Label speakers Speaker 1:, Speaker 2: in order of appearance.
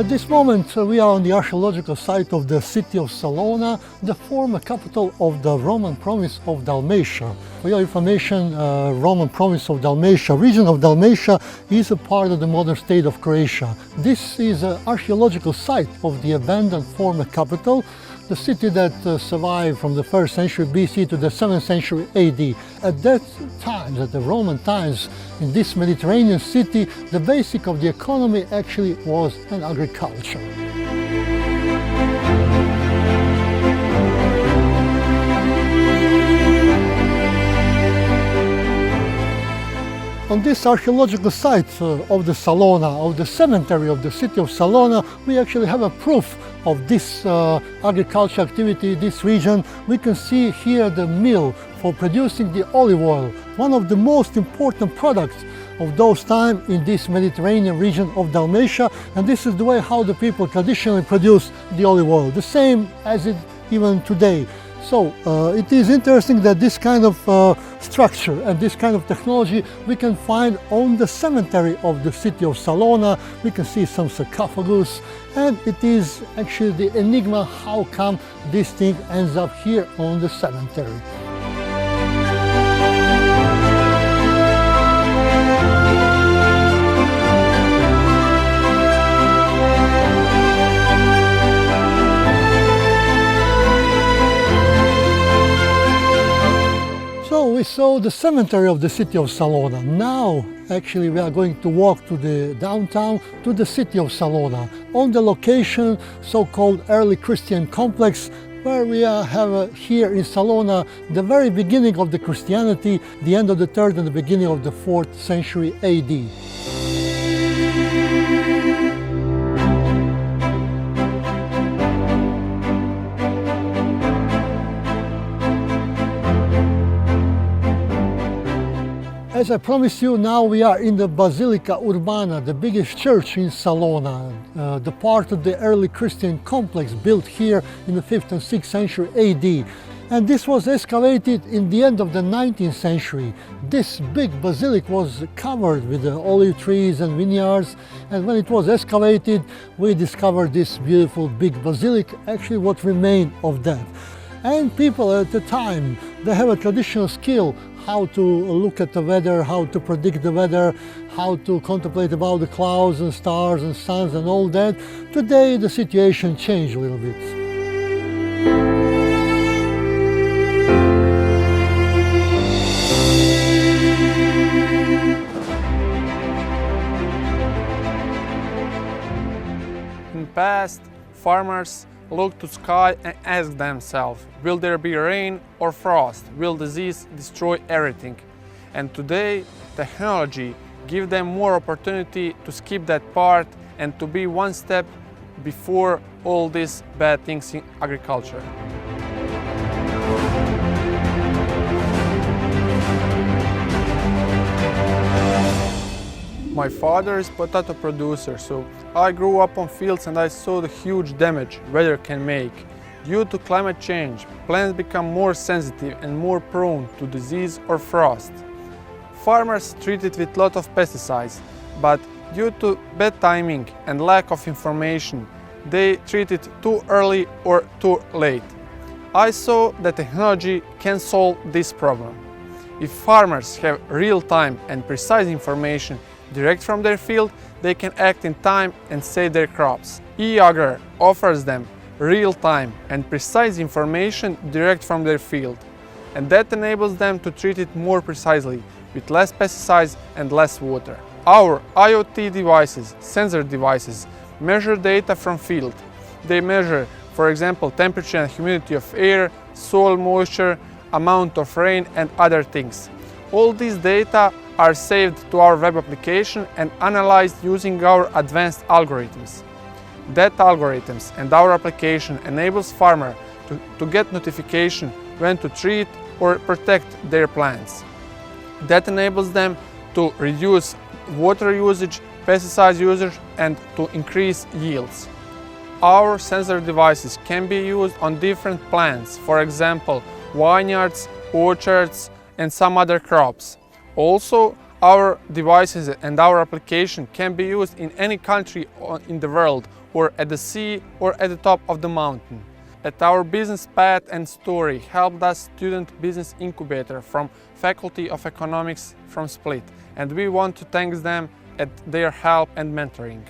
Speaker 1: At this moment, we are on the archaeological site of the city of Salona, the former capital of the Roman province of Dalmatia. For your information, Roman province of Dalmatia, region of Dalmatia, is a part of the modern state of Croatia. This is an archaeological site of the abandoned former capital, the city that survived from the 1st century BC to the 7th century AD. At that time, at the Roman times, in this Mediterranean city, the basic of the economy actually was an agriculture. On this archaeological site of the Salona, of the cemetery of the city of Salona, we actually have a proof of this agriculture activity, this region. We can see here the mill for producing the olive oil, one of the most important products of those times in this Mediterranean region of Dalmatia, and this is the way how the people traditionally produce the olive oil, the same as it even today. So it is interesting that this kind of structure and this kind of technology we can find on the cemetery of the city of Salona. We can see some sarcophagus, and it is actually the enigma how come this thing ends up here on the cemetery. We saw the cemetery of the city of Salona. Now, actually, we are going to walk to the downtown, to the city of Salona, on the location, so-called early Christian complex, where we have here in Salona the very beginning of the Christianity, the end of the 3rd and the beginning of the 4th century AD. As I promised you, now we are in the Basilica Urbana, the biggest church in Salona, the part of the early Christian complex built here in the 5th and 6th century AD. And this was excavated in the end of the 19th century. This big basilica was covered with olive trees and vineyards, and when it was excavated, we discovered this beautiful big basilica, actually what remained of that. And people at the time, they have a traditional skill how to look at the weather, how to predict the weather, how to contemplate about the clouds and stars and suns and all that. Today the situation changed a little bit.
Speaker 2: In the past, farmers look to sky and ask themselves, will there be rain or frost? Will disease destroy everything? And today, technology gives them more opportunity to skip that part and to be one step before all these bad things in agriculture. My father is potato producer, so I grew up on fields and I saw the huge damage weather can make. Due to climate change, plants become more sensitive and more prone to disease or frost. Farmers treat it with a lot of pesticides, but due to bad timing and lack of information, they treat it too early or too late. I saw that technology can solve this problem. If farmers have real-time and precise information direct from their field, they can act in time and save their crops. eAgrar offers them real-time and precise information direct from their field, and that enables them to treat it more precisely with less pesticides and less water. Our IoT devices, sensor devices, measure data from field. They measure, for example, temperature and humidity of air, soil moisture, amount of rain and other things. All these data are saved to our web application and analyzed using our advanced algorithms. That algorithms and our application enables farmers to get notification when to treat or protect their plants. That enables them to reduce water usage, pesticide usage and to increase yields. Our sensor devices can be used on different plants, for example, vineyards, orchards and some other crops. Also, Our devices and our application can be used in any country in the world, or at the sea, or at the top of the mountain. At our business path and story helped us student business incubator from Faculty of Economics from Split, and we want to thank them at their help and mentoring.